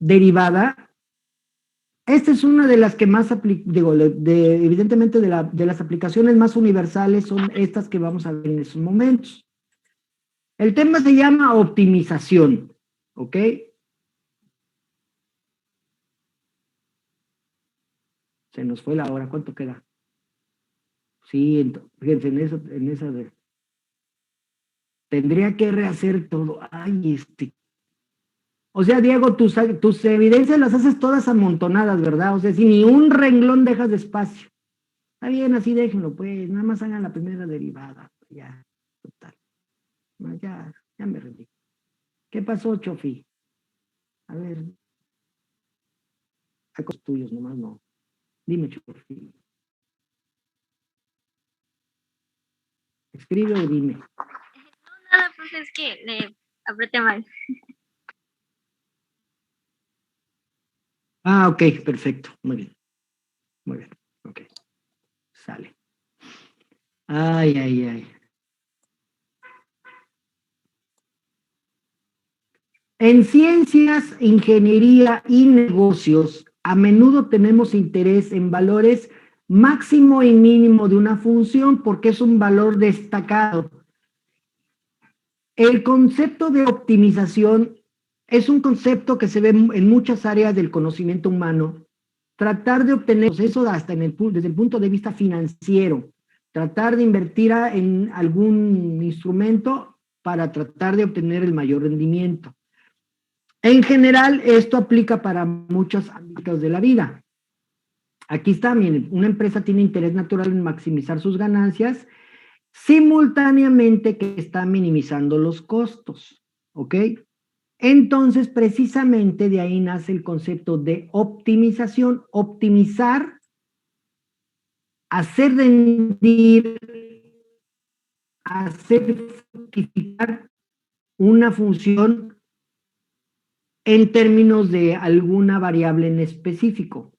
derivada, esta es una de las que más, evidentemente de las aplicaciones más universales son estas que vamos a ver en estos momentos. El tema se llama optimización, ¿ok? Se nos fue la hora, ¿cuánto queda? Sí, fíjense, en esa de... Tendría que rehacer todo. Ay, O sea, Diego, tus evidencias las haces todas amontonadas, ¿verdad? O sea, si ni un renglón dejas de espacio. Está bien, así déjenlo, pues. Nada más hagan la primera derivada. Ya, total. No, ya me rendí. ¿Qué pasó, Chofi? A ver, sacos tuyos, nomás no. Dime, Chofi. ¿Escribe o dime? No, nada, pues es que le apreté mal. Ah, ok, perfecto. Muy bien. Muy bien. Ok. Sale. Ay, ay, ay. En ciencias, ingeniería y negocios, a menudo tenemos interés en valores máximo y mínimo de una función porque es un valor destacado. El concepto de optimización es un concepto que se ve en muchas áreas del conocimiento humano. Tratar de obtener eso hasta desde el punto de vista financiero, tratar de invertir en algún instrumento para tratar de obtener el mayor rendimiento. En general, esto aplica para muchos ámbitos de la vida. Aquí está, miren, una empresa tiene interés natural en maximizar sus ganancias simultáneamente que está minimizando los costos, ¿ok? Entonces, precisamente de ahí nace el concepto de optimización, optimizar, hacer rendir, hacer fructificar una función en términos de alguna variable en específico.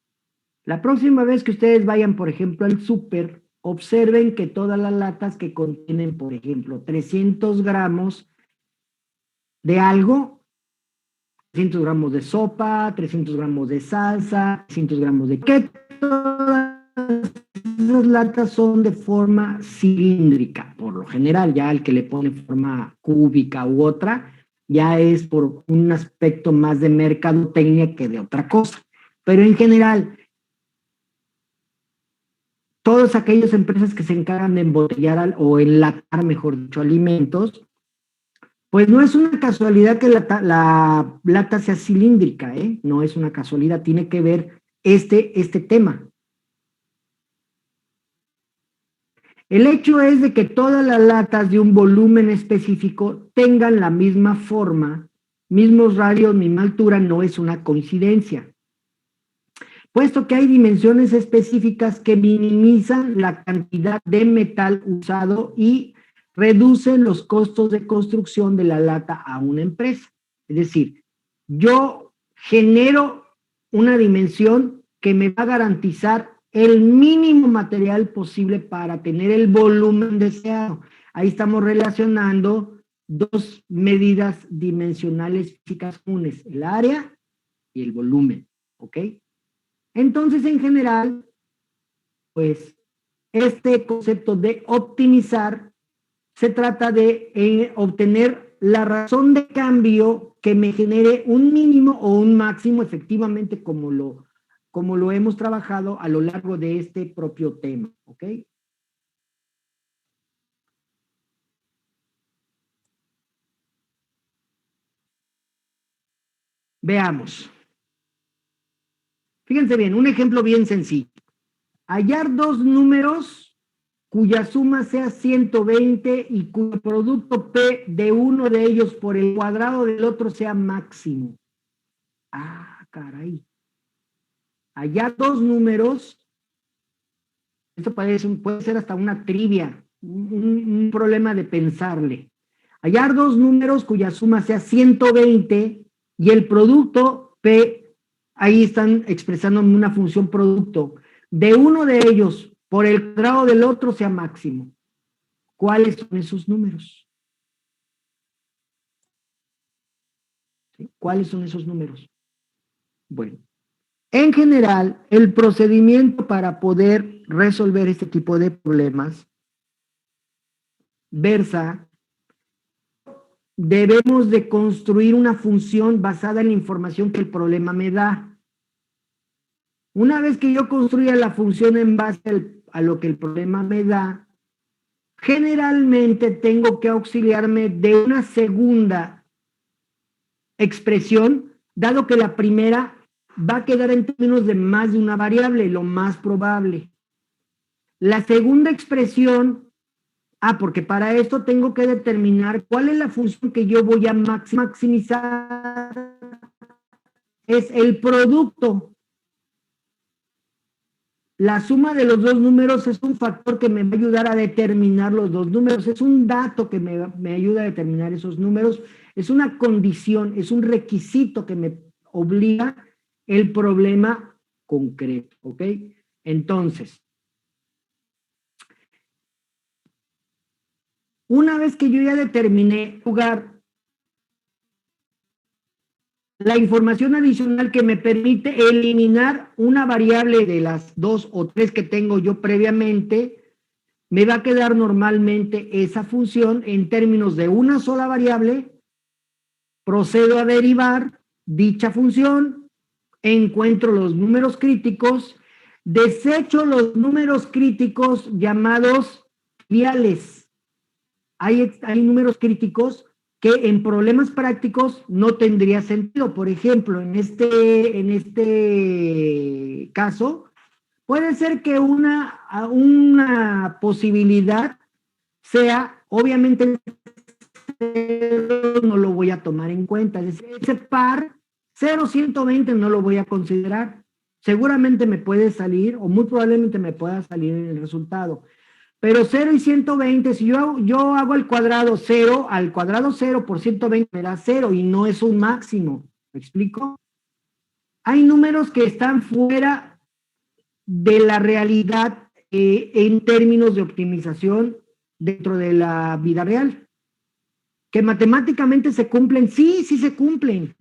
La próxima vez que ustedes vayan, por ejemplo, al súper, observen que todas las latas que contienen, por ejemplo, 300 gramos de algo, 300 gramos de sopa, 300 gramos de salsa, 300 gramos de... que todas esas latas son de forma cilíndrica, por lo general, ya el que le pone forma cúbica u otra, ya es por un aspecto más de mercadotecnia que de otra cosa. Pero en general, todas aquellas empresas que se encargan de embotellar o enlatar, mejor dicho, alimentos, pues no es una casualidad que la lata sea cilíndrica, ¿eh? No es una casualidad, tiene que ver este tema. El hecho es de que todas las latas de un volumen específico tengan la misma forma, mismos radios, misma altura, no es una coincidencia. Puesto que hay dimensiones específicas que minimizan la cantidad de metal usado y reducen los costos de construcción de la lata a una empresa. Es decir, yo genero una dimensión que me va a garantizar el mínimo material posible para tener el volumen deseado. Ahí estamos relacionando dos medidas dimensionales físicas comunes, el área y el volumen, ¿ok? Entonces, en general, pues, este concepto de optimizar se trata de obtener la razón de cambio que me genere un mínimo o un máximo, efectivamente, como lo hemos trabajado a lo largo de este propio tema, ¿ok? Veamos. Fíjense bien, un ejemplo bien sencillo. Hallar dos números cuya suma sea 120 y cuyo producto P de uno de ellos por el cuadrado del otro sea máximo. Ah, caray. Hallar dos números, esto puede ser hasta una trivia, un problema de pensarle. Hallar dos números cuya suma sea 120 y el producto P, ahí están expresando una función producto, de uno de ellos por el cuadrado del otro sea máximo. ¿Cuáles son esos números? ¿Sí? ¿Cuáles son esos números? Bueno, en general, el procedimiento para poder resolver este tipo de problemas versa, debemos de construir una función basada en la información que el problema me da. Una vez que yo construya la función en base a lo que el problema me da, generalmente tengo que auxiliarme de una segunda expresión, dado que la primera va a quedar en términos de más de una variable, lo más probable. La segunda expresión, porque para esto tengo que determinar cuál es la función que yo voy a maximizar, es el producto. La suma de los dos números es un factor que me va a ayudar a determinar los dos números, es un dato que me ayuda a determinar esos números, es una condición, es un requisito que me obliga el problema concreto, ¿ok? Entonces, una vez que yo ya determiné lugar, la información adicional que me permite eliminar una variable de las 2 o 3 que tengo yo previamente, me va a quedar normalmente esa función en términos de una sola variable, procedo a derivar dicha función, encuentro los números críticos, desecho los números críticos llamados triviales. Hay números críticos que en problemas prácticos no tendría sentido. Por ejemplo, en este caso, puede ser que una posibilidad sea, obviamente, no lo voy a tomar en cuenta. Es decir, ese par 0,120 no lo voy a considerar. Seguramente me puede salir, o muy probablemente me pueda salir en el resultado. Pero 0 y 120, si yo hago al cuadrado 0 por 120 me da 0 y no es un máximo. ¿Me explico? Hay números que están fuera de la realidad en términos de optimización dentro de la vida real. Que matemáticamente se cumplen, sí se cumplen.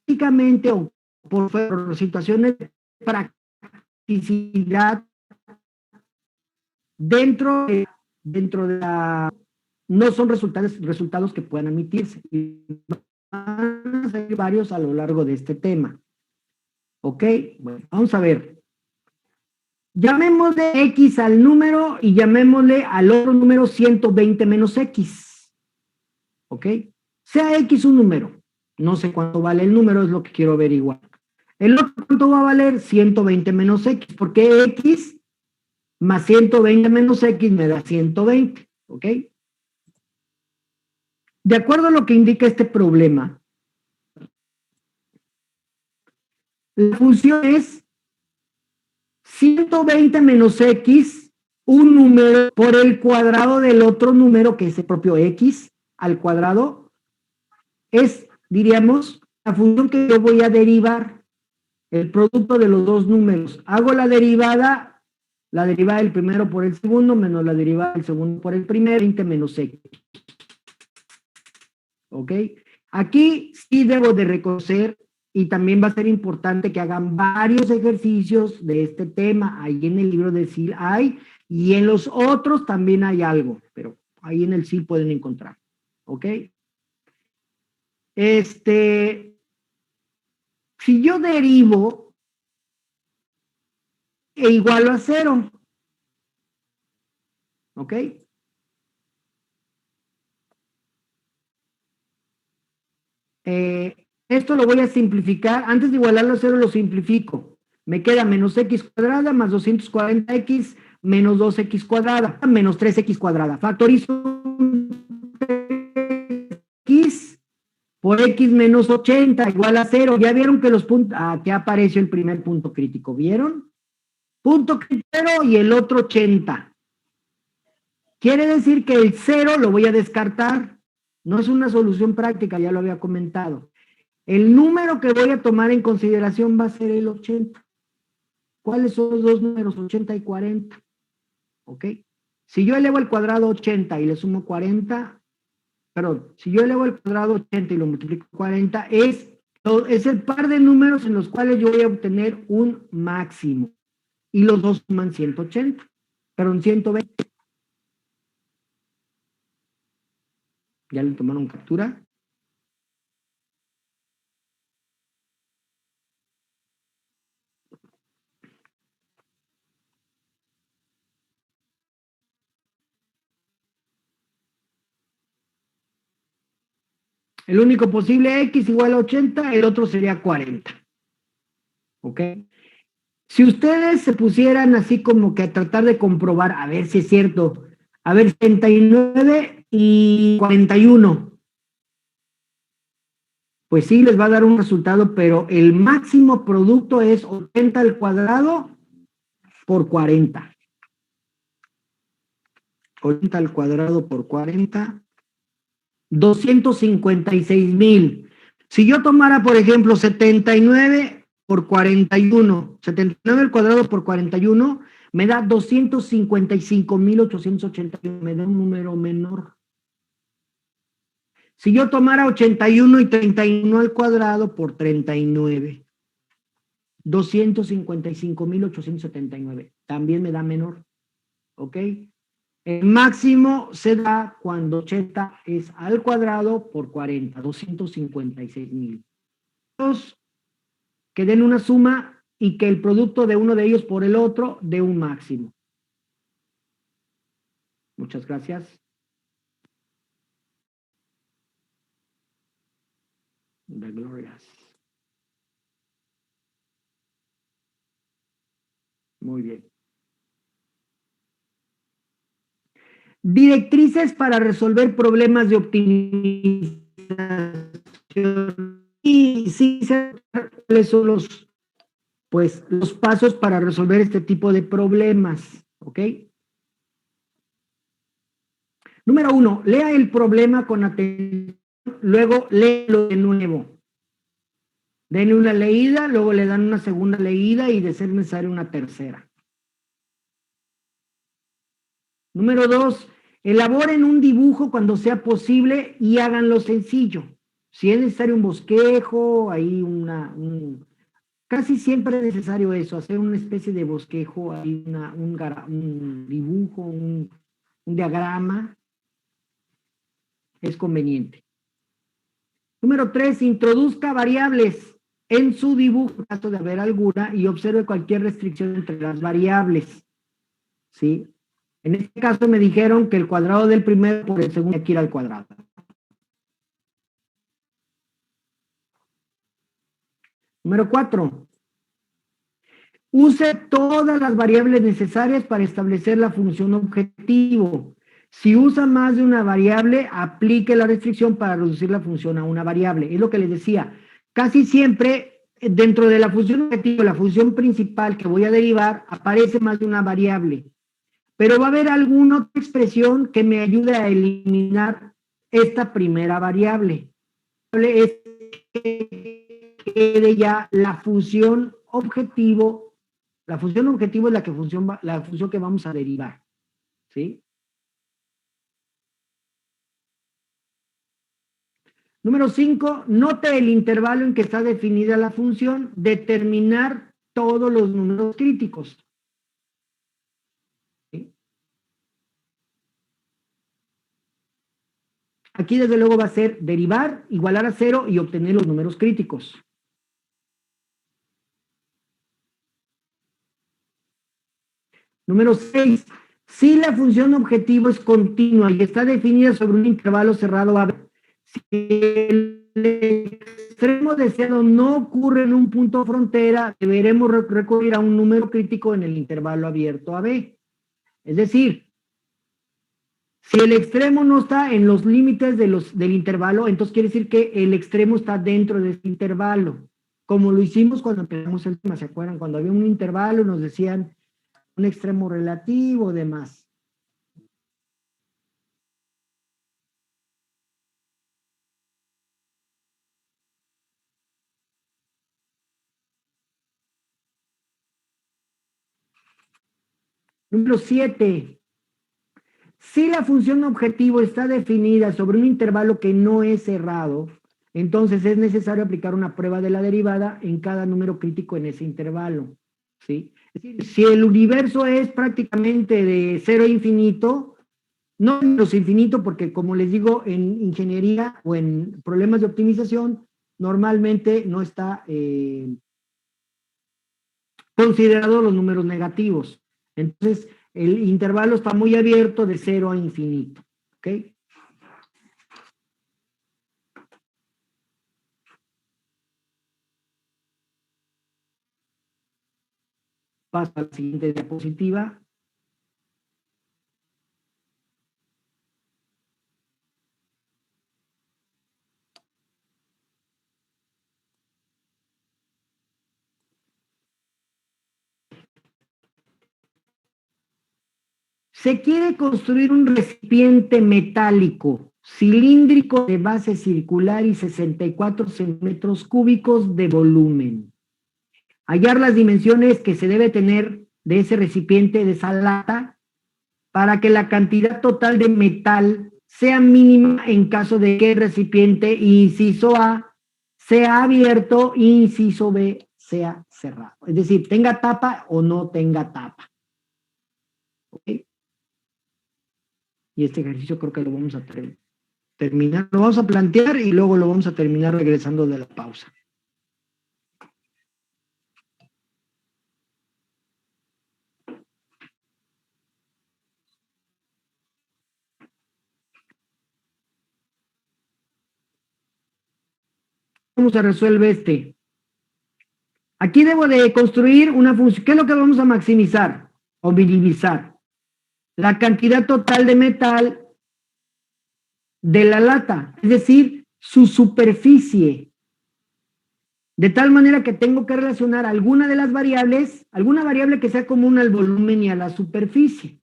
Prácticamente o por situaciones de practicidad dentro de la, no son resultados que puedan emitirse. Van a ser varios a lo largo de este tema. ¿Ok? Bueno, vamos a ver. Llamémosle X al número y llamémosle al otro número 120 menos X. ¿Ok? Sea X un número. No sé cuánto vale el número, es lo que quiero averiguar. El otro, ¿cuánto va a valer? 120 menos X. Porque X más 120 menos X me da 120. ¿Ok? De acuerdo a lo que indica este problema, la función es 120 menos X, un número por el cuadrado del otro número, que es el propio X al cuadrado, es, diríamos, la función que yo voy a derivar, el producto de los dos números. Hago la derivada del primero por el segundo, menos la derivada del segundo por el primero, 20 menos X. ¿Ok? Aquí sí debo de reconocer, y también va a ser importante que hagan varios ejercicios de este tema. Ahí en el libro de SIL hay, y en los otros también hay algo, pero ahí en el SIL pueden encontrar. ¿Ok? Si yo derivo e igualo a 0, ¿ok? Esto lo voy a simplificar. Antes de igualarlo a 0 lo simplifico. Me queda menos x cuadrada más 240x menos 2x cuadrada menos 3x cuadrada. Factorizo x por x menos 80 igual a 0. Ya vieron que los puntos, aquí apareció el primer punto crítico. ¿Vieron? Punto crítico 0 y el otro 80. Quiere decir que el 0 lo voy a descartar. No es una solución práctica, ya lo había comentado. El número que voy a tomar en consideración va a ser el 80. ¿Cuáles son los dos números? 80 y 40. ¿Ok? Si yo elevo al cuadrado 80 y le sumo 40, perdón, si yo elevo al cuadrado 80 y lo multiplico por 40, es Es el par de números en los cuales yo voy a obtener un máximo. Y los dos suman 180, perdón, 120. ¿Ya le tomaron captura? El único posible X igual a 80, el otro sería 40. ¿Ok? Si ustedes se pusieran así como que a tratar de comprobar, a ver si es cierto, a ver, 79 y 41, pues sí les va a dar un resultado, pero el máximo producto es 80 al cuadrado por 40. 80 al cuadrado por 40, 256,000. Si yo tomara, por ejemplo, 79 por 41, 79 al cuadrado por 41, me da 255,881, me da un número menor. Si yo tomara 81 y 31 al cuadrado por 39, 255,879, también me da menor. ¿Ok? El máximo se da cuando 80 es al cuadrado por 40, 256,000. Que den una suma y que el producto de uno de ellos por el otro dé un máximo. Muchas gracias. The glorious. Muy bien. Directrices para resolver problemas de optimización. Y sí, ¿cuáles son los pasos para resolver este tipo de problemas? ¿Ok? Número 1, lea el problema con atención, luego léelo de nuevo. Denle una leída, luego le dan una segunda leída y de ser necesario una tercera. Número 2, elaboren un dibujo cuando sea posible y háganlo sencillo. Si es necesario un bosquejo, ahí casi siempre es necesario eso, hacer una especie de bosquejo, ahí un dibujo, un diagrama, es conveniente. Número 3, introduzca variables en su dibujo, en caso de haber alguna, y observe cualquier restricción entre las variables. ¿Sí? En este caso me dijeron que el cuadrado del primero por el segundo hay que ir al cuadrado. Número 4. Use todas las variables necesarias para establecer la función objetivo. Si usa más de una variable, aplique la restricción para reducir la función a una variable. Es lo que les decía. Casi siempre, dentro de la función objetivo, la función principal que voy a derivar, aparece más de una variable. Pero va a haber alguna otra expresión que me ayude a eliminar esta primera variable. Es que quede ya la función objetivo. La función objetivo es la función que vamos a derivar. ¿Sí? Número 5, note el intervalo en que está definida la función, determinar todos los números críticos. ¿Sí? Aquí desde luego va a ser derivar, igualar a 0 y obtener los números críticos. Número 6, si la función objetivo es continua y está definida sobre un intervalo cerrado A, si el extremo deseado no ocurre en un punto frontera, deberemos recurrir a un número crítico en el intervalo abierto AB. Es decir, si el extremo no está en los límites del intervalo, entonces quiere decir que el extremo está dentro de ese intervalo. Como lo hicimos cuando empezamos el tema, ¿se acuerdan? Cuando había un intervalo nos decían un extremo relativo, demás. Número 7. Si la función objetivo está definida sobre un intervalo que no es cerrado, entonces es necesario aplicar una prueba de la derivada en cada número crítico en ese intervalo, ¿sí? Es decir, si el universo es prácticamente de 0 a infinito, no menos infinito, porque como les digo, en ingeniería o en problemas de optimización, normalmente no está considerado los números negativos. Entonces, el intervalo está muy abierto de 0 a infinito, ¿ok? Paso a la siguiente diapositiva. Se quiere construir un recipiente metálico cilíndrico de base circular y 64 centímetros cúbicos de volumen. Hallar las dimensiones que se debe tener de ese recipiente, de esa lata, para que la cantidad total de metal sea mínima en caso de que el recipiente, inciso A, sea abierto, inciso B, sea cerrado. Es decir, tenga tapa o no tenga tapa. ¿Ok? Y este ejercicio creo que lo vamos a terminar, lo vamos a plantear y luego lo vamos a terminar regresando de la pausa. ¿Cómo se resuelve este? Aquí debo de construir una función. ¿Qué es lo que vamos a maximizar o minimizar? La cantidad total de metal de la lata, es decir, su superficie. De tal manera que tengo que relacionar alguna de las variables, alguna variable que sea común al volumen y a la superficie.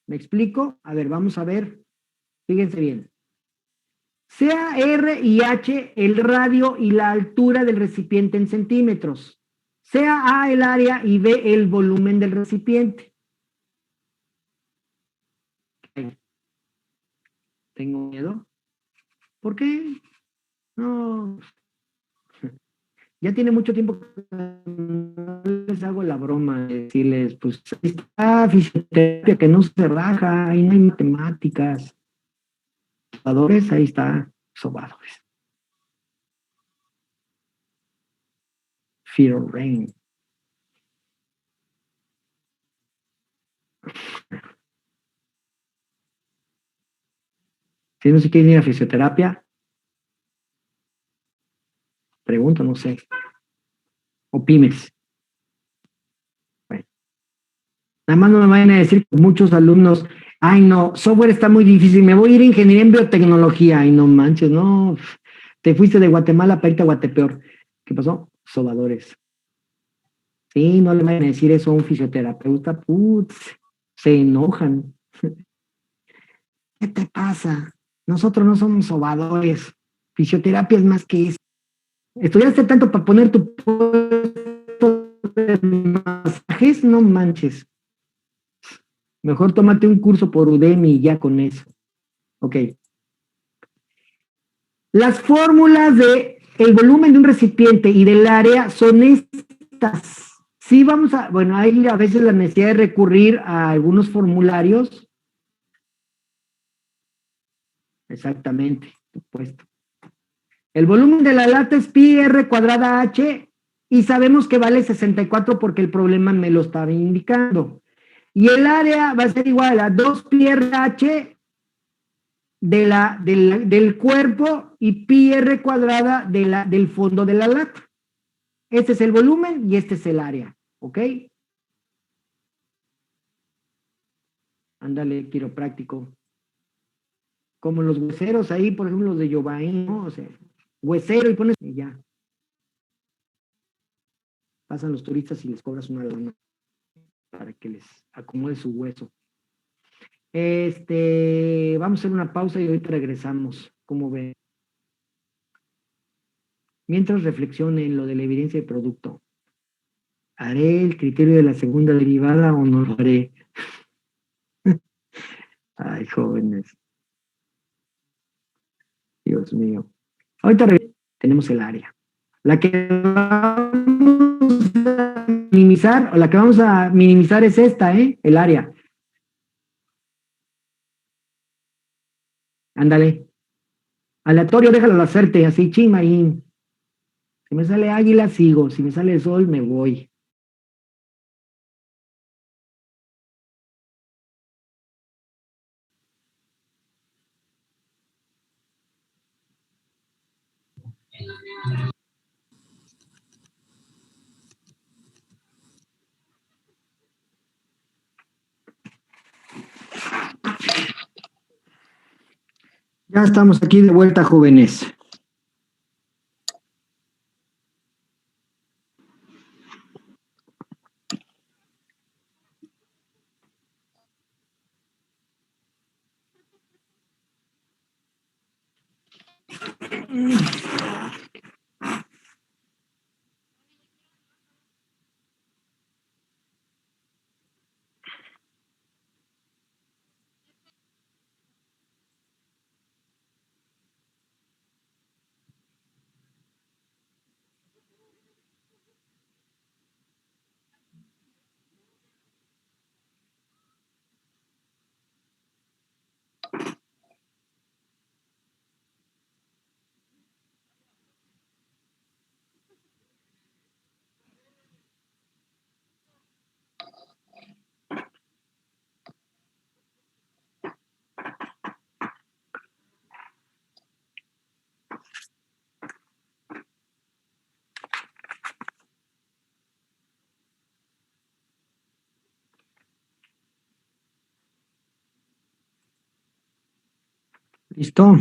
¿Me explico? A ver, vamos a ver. Fíjense bien. Sea R y H el radio y la altura del recipiente en centímetros. Sea A el área y B el volumen del recipiente. ¿Tengo miedo? ¿Por qué? No. Ya tiene mucho tiempo que no les hago la broma de decirles, pues ahí está fisioterapia que no se raja, ahí no hay matemáticas. Sobadores, ahí está, sobadores. Fear of Rain. Si no se quieren ir a fisioterapia, pregunto, no sé. O pymes. Bueno. Nada más no me vayan a decir que muchos alumnos, ay no, software está muy difícil, me voy a ir a ingeniería en biotecnología, ay no manches, no, te fuiste de Guatemala para irte a Guatepeor. ¿Qué pasó? Sobadores. Sí, no le vayan a decir eso a un fisioterapeuta, putz, se enojan. ¿Qué te pasa? Nosotros no somos sobadores. Fisioterapia es más que eso. Estudiaste tanto para poner tu puesto de masajes, no manches. Mejor tómate un curso por Udemy y ya con eso. Ok. Las fórmulas de el volumen de un recipiente y del área son estas. Sí, vamos a, bueno, hay a veces la necesidad de recurrir a algunos formularios. Exactamente, supuesto. El volumen de la lata es pi r cuadrada h y sabemos que vale 64 porque el problema me lo estaba indicando. Y el área va a ser igual a 2 pi r h del cuerpo y pi r cuadrada del fondo de la lata. Este es el volumen y este es el área, ¿ok? Ándale, quiropráctico. Como los hueseros ahí, por ejemplo, los de Giovanni, ¿no? O sea, huesero y pones y ya. Pasan los turistas y les cobras una lana para que les acomode su hueso. Vamos a hacer una pausa y ahorita regresamos. ¿Cómo ven? Mientras reflexionen lo de la evidencia de producto. ¿Haré el criterio de la segunda derivada o no lo haré? Ay, jóvenes. Dios mío. Ahorita regresamos. tenemos el área. La que vamos a minimizar, o la que vamos a minimizar es esta, el área. Ándale. Aleatorio, déjalo al hacerte, así, chimarín. Si me sale águila, sigo. Si me sale sol, me voy. Ya estamos aquí de vuelta, jóvenes. ¿Listo?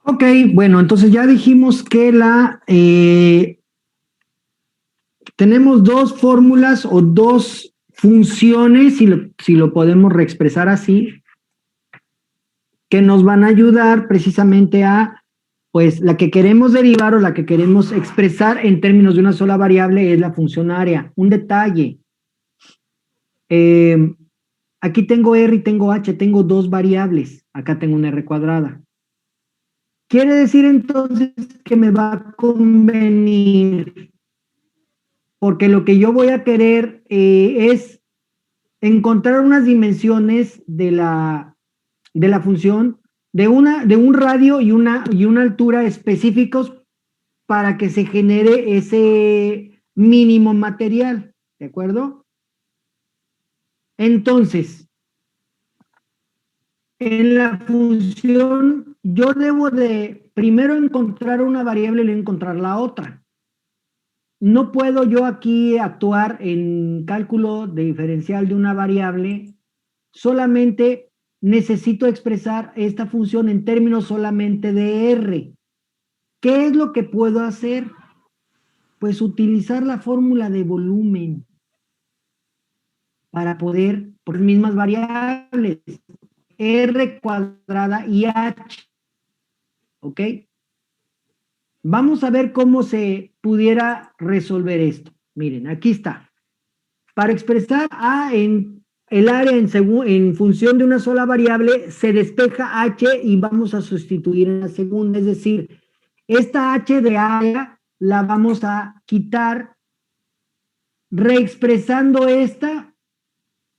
Ok, bueno, entonces ya dijimos que tenemos dos fórmulas o dos funciones, si lo podemos reexpresar así, que nos van a ayudar precisamente a, pues la que queremos derivar o la que queremos expresar en términos de una sola variable es la función área. Un detalle, aquí tengo R y tengo H, tengo dos variables, acá tengo una R cuadrada. Quiere decir entonces que me va a convenir, porque lo que yo voy a querer es encontrar unas dimensiones de la función de un radio y una altura específicos para que se genere ese mínimo material, ¿de acuerdo? Entonces, en la función yo debo de primero encontrar una variable y luego encontrar la otra. No puedo yo aquí actuar en cálculo de diferencial de una variable, solamente necesito expresar esta función en términos solamente de R. ¿Qué es lo que puedo hacer? Pues utilizar la fórmula de volumen para poder, por mismas variables, R cuadrada y H. ¿Ok? Vamos a ver cómo se pudiera resolver esto. Miren, aquí está. Para expresar A en el área en función de una sola variable, se despeja H y vamos a sustituir en la segunda. Es decir, esta H de área la vamos a quitar reexpresando esta,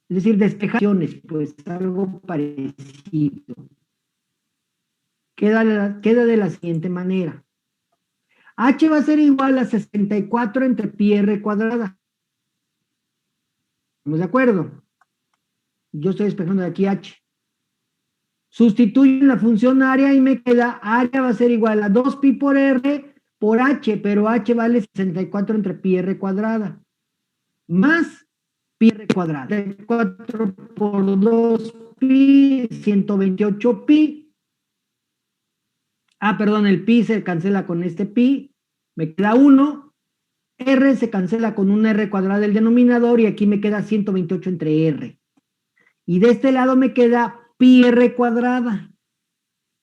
es decir, despejaciones, pues algo parecido. Queda de la siguiente manera. H va a ser igual a 64 entre pi r cuadrada. ¿Estamos de acuerdo? Yo estoy despejando de aquí H. Sustituyo la función área y me queda área va a ser igual a 2 pi por r por H, pero H vale 64 entre pi r cuadrada. Más pi r cuadrada. 64 por 2 pi, 128 pi. Ah, perdón, el pi se cancela con este pi. me queda 1, R se cancela con un R cuadrada del denominador y aquí me queda 128 entre R. Y de este lado me queda pi R cuadrada,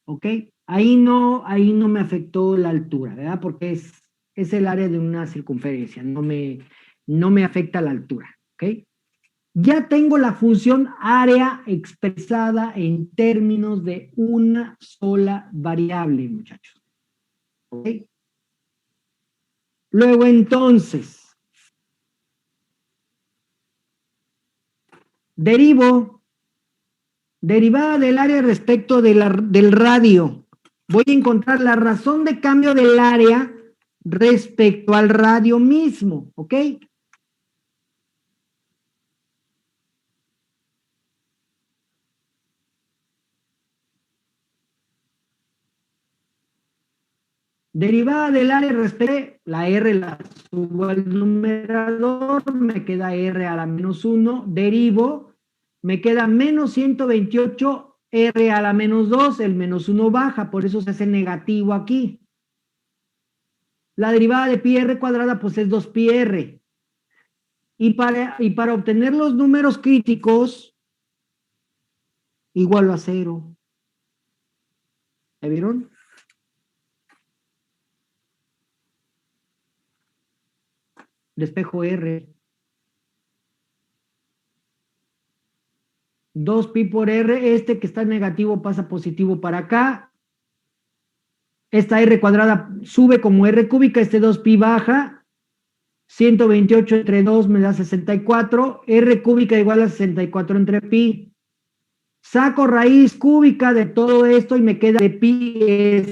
¿ok? Ahí no me afectó la altura, ¿verdad? Porque es el área de una circunferencia, no me afecta la altura, ¿ok? Ya tengo la función área expresada en términos de una sola variable, muchachos. ¿Ok? Luego entonces, derivada del área respecto del radio. Voy a encontrar la razón de cambio del área respecto al radio mismo, ¿ok? Derivada del área respecto, la R la subo al numerador, me queda R a la menos 1, derivo, me queda menos 128 R a la menos 2, el menos 1 baja, por eso se hace negativo aquí. La derivada de pi R cuadrada pues es 2 pi R. Y para obtener los números críticos, igual a 0. ¿Ya vieron? Despejo R. 2 pi por R, este que está negativo pasa positivo para acá. Esta R cuadrada sube como R cúbica, este 2 pi baja. 128 entre 2 me da 64. R cúbica igual a 64 entre pi. Saco raíz cúbica de todo esto y me queda de pi es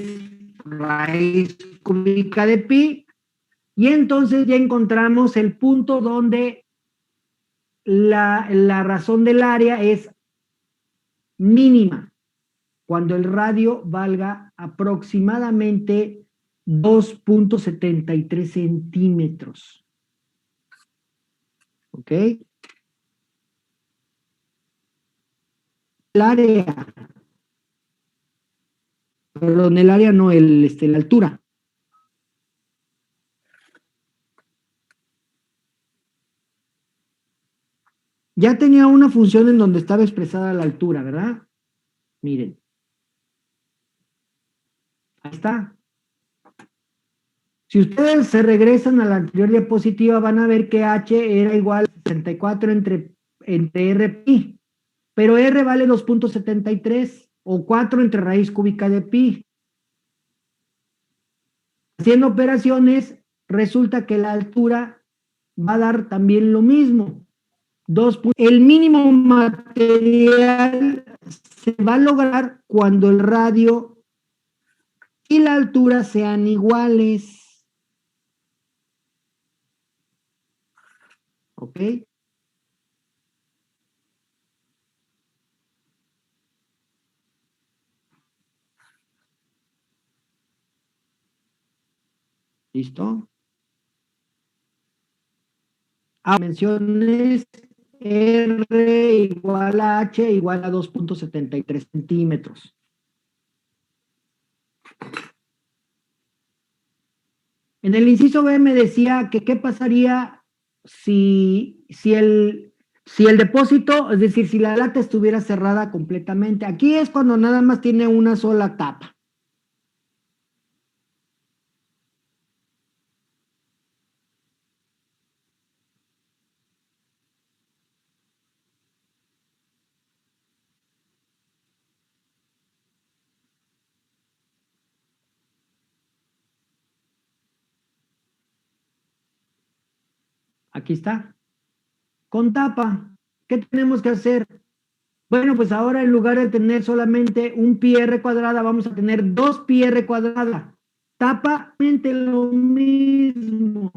raíz cúbica de pi. Y entonces ya encontramos el punto donde la razón del área es mínima, cuando el radio valga aproximadamente 2.73 centímetros. ¿Ok? El área, perdón, el área no, la altura. Ya tenía una función en donde estaba expresada la altura, ¿verdad? Miren. Ahí está. Si ustedes se regresan a la anterior diapositiva, van a ver que H era igual a 64 entre R pi, pero R vale 2.73 o 4 entre raíz cúbica de pi. Haciendo operaciones, resulta que la altura va a dar también lo mismo. El mínimo material se va a lograr cuando el radio y la altura sean iguales. ¿Ok? ¿Listo? A dimensiones R igual a H igual a 2.73 centímetros. En el inciso B me decía que qué pasaría si el depósito, es decir, si la lata estuviera cerrada completamente. Aquí es cuando nada más tiene una sola tapa. Aquí está. Con tapa, ¿qué tenemos que hacer? Bueno, pues ahora en lugar de tener solamente un pi r cuadrada, vamos a tener 2 pi r cuadrada. Tapa lo mismo.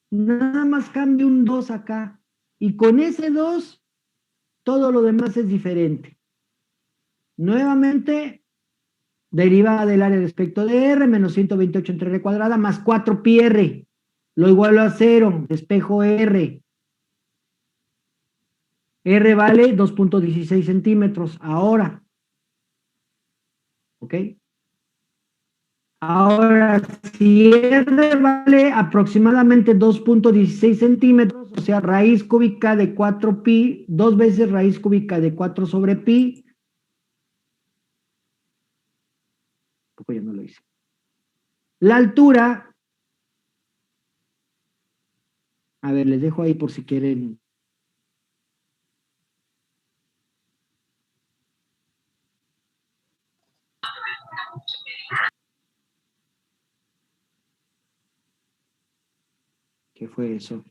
Nada más cambio un 2 acá. Y con ese 2, todo lo demás es diferente. Nuevamente, derivada del área respecto de R, menos 128 entre R cuadrada, más 4 pi R. Lo igualo a 0, despejo R. R vale 2.16 centímetros. Ahora, ¿ok? Ahora, si R vale aproximadamente 2.16 centímetros, o sea, raíz cúbica de 4pi, 2 veces raíz cúbica de 4 sobre pi, poco ya no lo hice. La altura, a ver, les dejo ahí por si quieren. ¿Qué fue eso?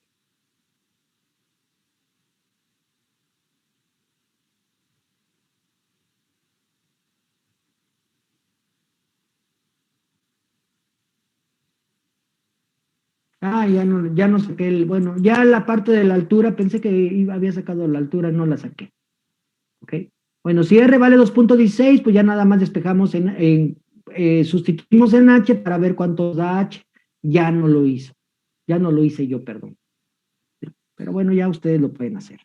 Ah, ya no saqué bueno, ya la parte de la altura, pensé que había sacado la altura, no la saqué. ¿Ok? Bueno, si R vale 2.16, pues ya nada más despejamos sustituimos en H para ver cuánto da H. Ya no lo hizo. Ya no lo hice yo, perdón. Pero bueno, ya ustedes lo pueden hacer.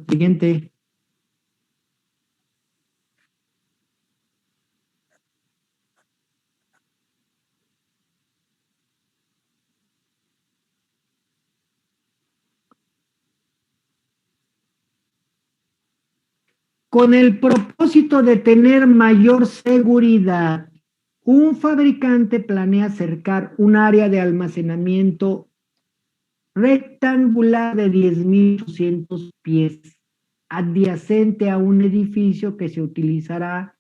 Siguiente. Con el propósito de tener mayor seguridad, un fabricante planea acercar un área de almacenamiento rectangular de 10.800 pies adyacente a un edificio que se utilizará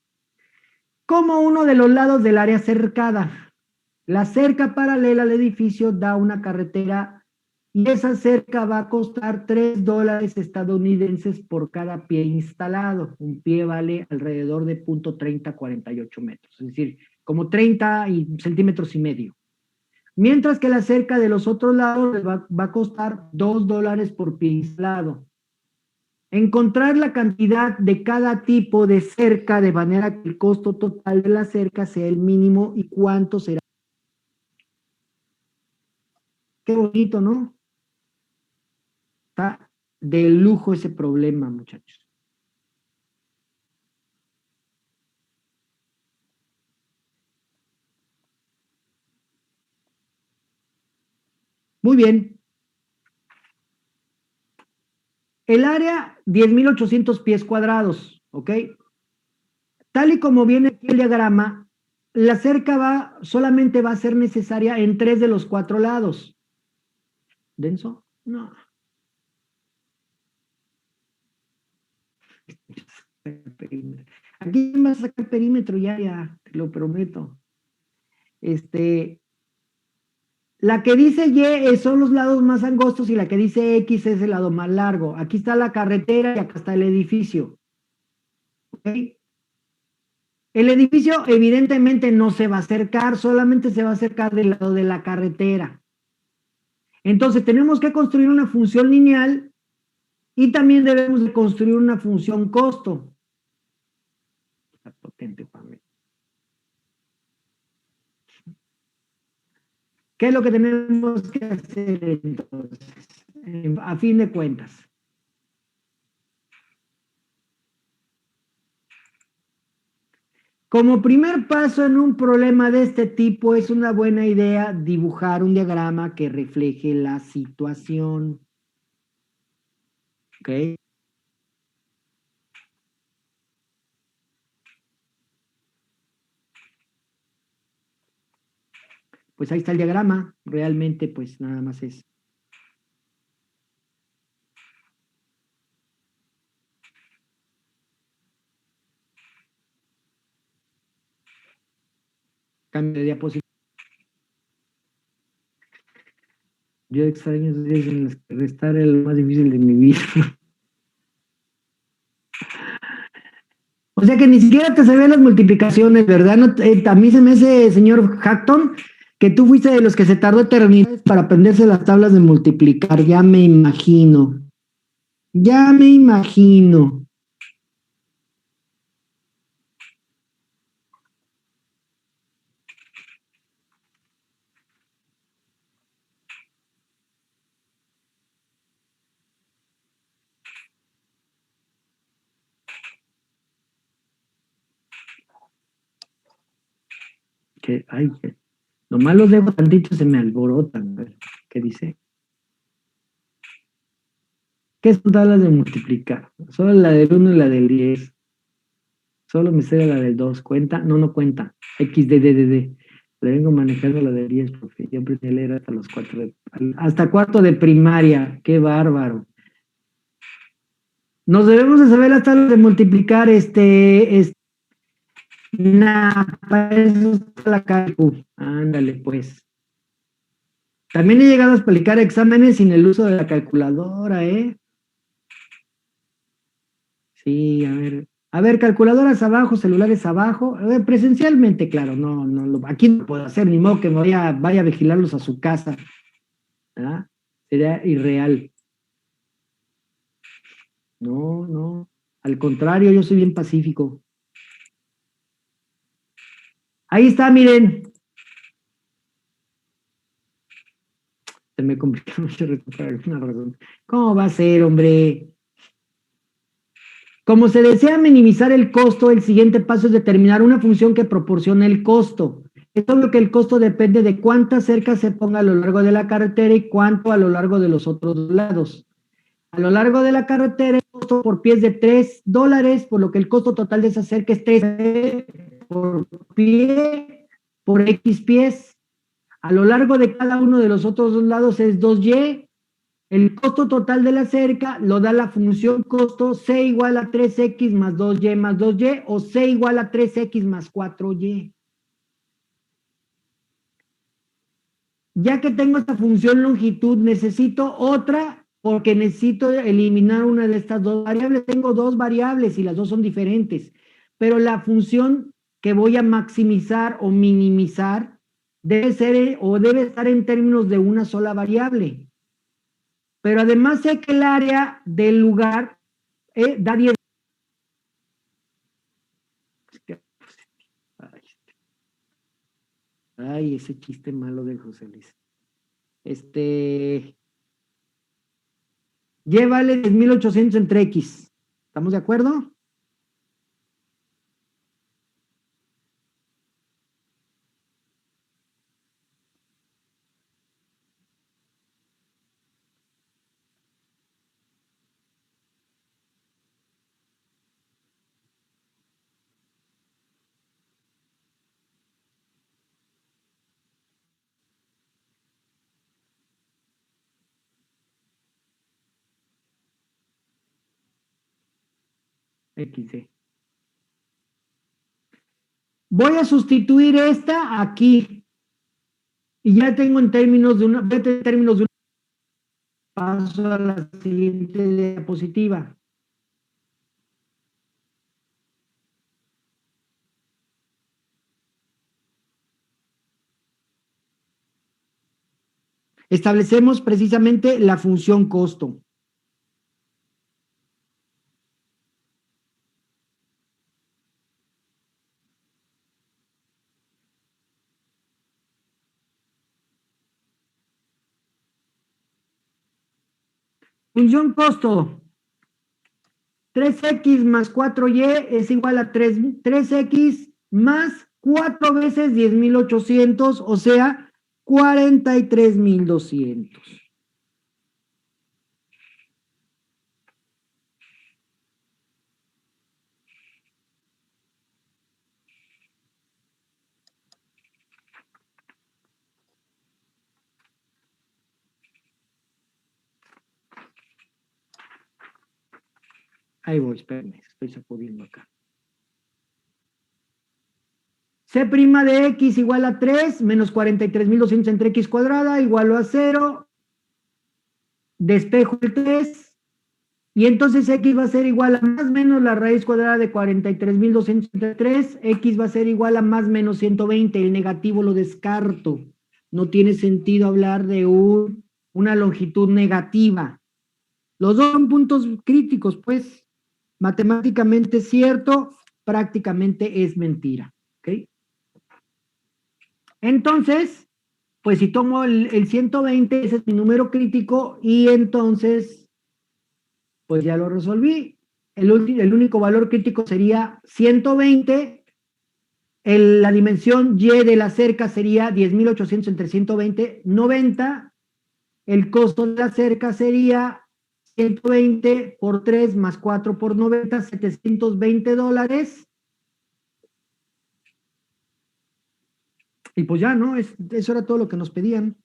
como uno de los lados del área cercada. La cerca paralela al edificio da una carretera y esa cerca va a costar $3 estadounidenses por cada pie instalado. Un pie vale alrededor de 0.3048 metros, es decir, como 30 centímetros y medio. Mientras que la cerca de los otros lados va a costar $2 por pie instalado. Encontrar la cantidad de cada tipo de cerca de manera que el costo total de la cerca sea el mínimo y cuánto será. Qué bonito, ¿no? Está de lujo ese problema, muchachos. Muy bien. El área, 10.800 pies cuadrados, ¿ok? Tal y como viene aquí el diagrama, la cerca solamente va a ser necesaria en 3 de los 4 lados. ¿Denso? No. Aquí me va a sacar perímetro, ya, te lo prometo. La que dice Y son los lados más angostos y la que dice X es el lado más largo. Aquí está la carretera y acá está el edificio. ¿Ok? El edificio evidentemente no se va a acercar, solamente se va a acercar del lado de la carretera. Entonces tenemos que construir una función lineal y también debemos de construir una función costo. Está potente para mí. ¿Qué es lo que tenemos que hacer entonces? A fin de cuentas. Como primer paso en un problema de este tipo, es una buena idea dibujar un diagrama que refleje la situación. ¿Ok? Pues ahí está el diagrama. Realmente, pues nada más es. Cambio de diapositiva. Yo extraño esos días en los que restar es lo más difícil de mi vida. O sea que ni siquiera te sabían las multiplicaciones, ¿verdad? No, a mí se me hace, señor Hackton, que tú fuiste de los que se tardó eternidades para aprenderse las tablas de multiplicar. Ya me imagino. Ya me imagino. Nomás los dejo tantito, se me alborotan. A ver, ¿qué dice? ¿Qué son tablas de multiplicar? Solo la del 1 y la del 10. Solo me sale la del 2. ¿Cuenta? No, no cuenta. XDDD. Le vengo manejando la del 10, profe. Yo aprendí a leer hasta los 4 hasta cuarto de primaria. ¡Qué bárbaro! Nos debemos de saber las tablas de multiplicar, para eso está la calcu. Ándale, pues. También he llegado a explicar exámenes sin el uso de la calculadora, ¿eh? Sí, a ver. A ver, calculadoras abajo, celulares abajo. A ver, presencialmente, claro, aquí no puedo hacer, ni modo que vaya a vigilarlos a su casa. ¿Verdad? Sería irreal. No, no. Al contrario, yo soy bien pacífico. Ahí está, miren. Se me complica mucho por alguna razón. ¿Cómo va a ser, hombre? Como se desea minimizar el costo, el siguiente paso es determinar una función que proporcione el costo. Es obvio que el costo depende de cuántas cercas se ponga a lo largo de la carretera y cuánto a lo largo de los otros lados. A lo largo de la carretera el costo por pie es de $3, por lo que el costo total de esa cerca es 3 por pie por X pies. A lo largo de cada uno de los otros dos lados es 2Y. El costo total de la cerca lo da la función costo C igual a 3X más 2Y más 2Y o C igual a 3X más 4Y. Ya que tengo esta función longitud, necesito otra porque necesito eliminar una de estas dos variables. Tengo dos variables y las dos son diferentes, pero la función que voy a maximizar o minimizar debe ser o debe estar en términos de una sola variable. Pero además sé que el área del lugar da 10. Ay, ese chiste malo de José Luis. Y vale 10.800 entre X. ¿Estamos de acuerdo? XD. Voy a sustituir esta aquí. Y ya tengo en términos de una, paso a la siguiente diapositiva. Establecemos precisamente la función costo. Función costo. 3X más 4Y es igual a 3X más 4 veces 10.800, o sea, 43.200. Ahí voy, espérenme, estoy sacudiendo acá. C' de X igual a 3 menos 43.200 entre X cuadrada igual a 0. Despejo el 3. Y entonces X va a ser igual a más menos la raíz cuadrada de 43.200 entre 3. X va a ser igual a más menos 120. El negativo lo descarto. No tiene sentido hablar de una longitud negativa. Los dos son puntos críticos, pues. Matemáticamente es cierto, prácticamente es mentira. ¿Ok? Entonces, pues si tomo el 120, ese es mi número crítico, y entonces, pues ya lo resolví. El único valor crítico sería 120, la dimensión Y de la cerca sería 10.800 entre 120, 90. El costo de la cerca sería 120 por 3 más 4 por 90, $720. Y pues ya, ¿no? Eso era todo lo que nos pedían.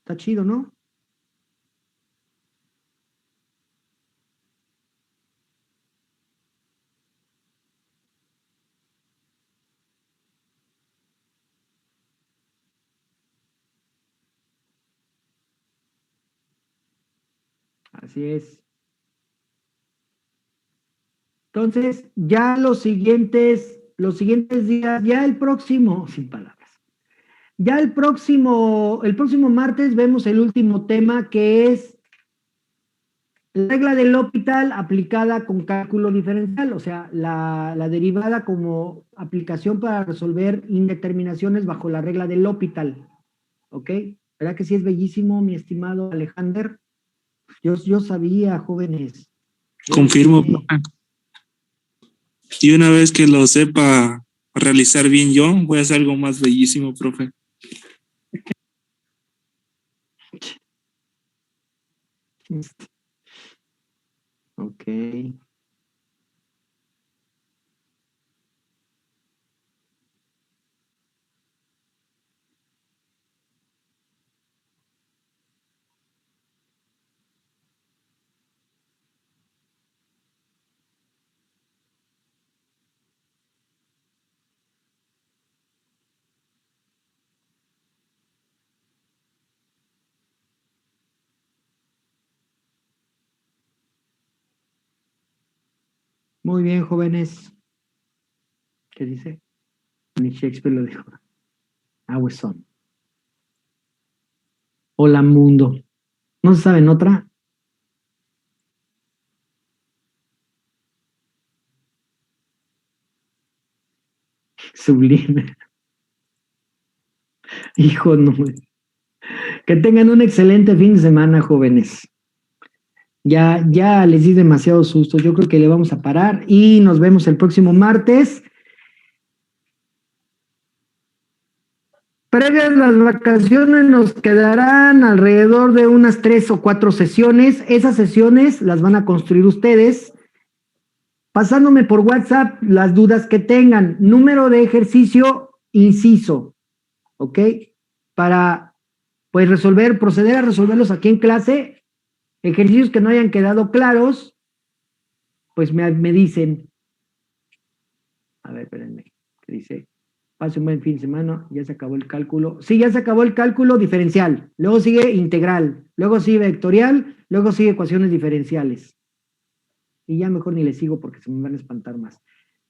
Está chido, ¿no? Así es. Entonces, ya los siguientes días, ya el próximo, sin palabras, ya el próximo martes vemos el último tema que es la regla del L'Hopital aplicada con cálculo diferencial, o sea, la derivada como aplicación para resolver indeterminaciones bajo la regla del L'Hopital, ¿ok? ¿Verdad que sí es bellísimo, mi estimado Alejandro? Yo sabía, jóvenes. Confirmo, profe. Y una vez que lo sepa realizar bien yo, voy a hacer algo más bellísimo, profe. Ok. Muy bien, jóvenes. ¿Qué dice? Ni Shakespeare lo dijo. Son. Hola, mundo. ¿No se saben otra? Sublime. Hijo, no. Que tengan un excelente fin de semana, jóvenes. Ya les di demasiado susto. Yo creo que le vamos a parar y nos vemos el próximo martes. Previas las vacaciones nos quedarán alrededor de unas 3 o 4 sesiones. Esas sesiones las van a construir ustedes, pasándome por WhatsApp las dudas que tengan. Número de ejercicio, inciso, ¿ok? Para, pues, proceder a resolverlos aquí en clase. Ejercicios que no hayan quedado claros, pues me dicen. A ver, espérenme. ¿Qué dice? Pase un buen fin de semana, ya se acabó el cálculo. Sí, ya se acabó el cálculo diferencial. Luego sigue integral, luego sigue vectorial, luego sigue ecuaciones diferenciales. Y ya mejor ni le sigo porque se me van a espantar más.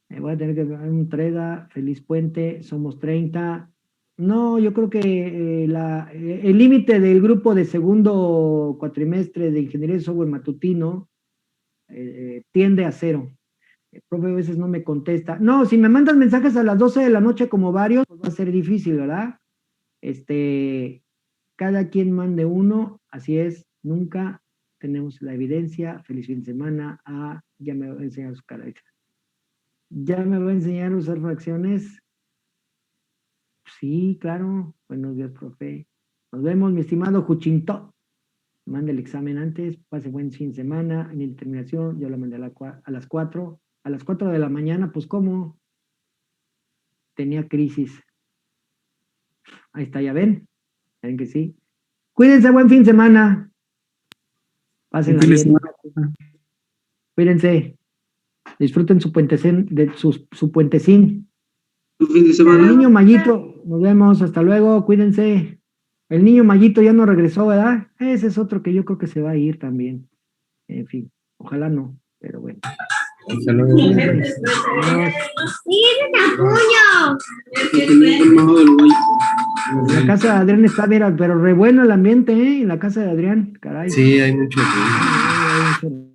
Voy a tener que dar un treda, feliz puente, somos 30. No, yo creo que el límite del grupo de segundo cuatrimestre de Ingeniería de Software Matutino tiende a 0. El profe a veces no me contesta. No, si me mandan mensajes a las 12 de la noche como varios, pues va a ser difícil, ¿verdad? Cada quien mande uno, así es, nunca tenemos la evidencia. Feliz fin de semana. Ya me va a enseñar su cara. ¿Ya me va a enseñar a usar fracciones? Sí, claro. Buenos días, profe. Nos vemos, mi estimado Juchinto. Mande el examen antes, pase buen fin de semana. En determinación, yo lo mandé a las 4. A las 4 de la mañana, pues, ¿cómo? Tenía crisis. Ahí está, ya ven. ¿Ven que sí? Cuídense, buen fin de semana. Pásenla bien. Cuídense. Disfruten su puentecín, su puentecín. El niño Mayito, nos vemos, hasta luego, cuídense. El niño Mayito ya no regresó, ¿verdad? Ese es otro que yo creo que se va a ir también. En fin, ojalá no, pero bueno. Hasta luego. Adiós. La casa de Adrián está, mira, pero re bueno el ambiente, ¿eh? En la casa de Adrián, caray. Sí, hay mucho. Hay mucho-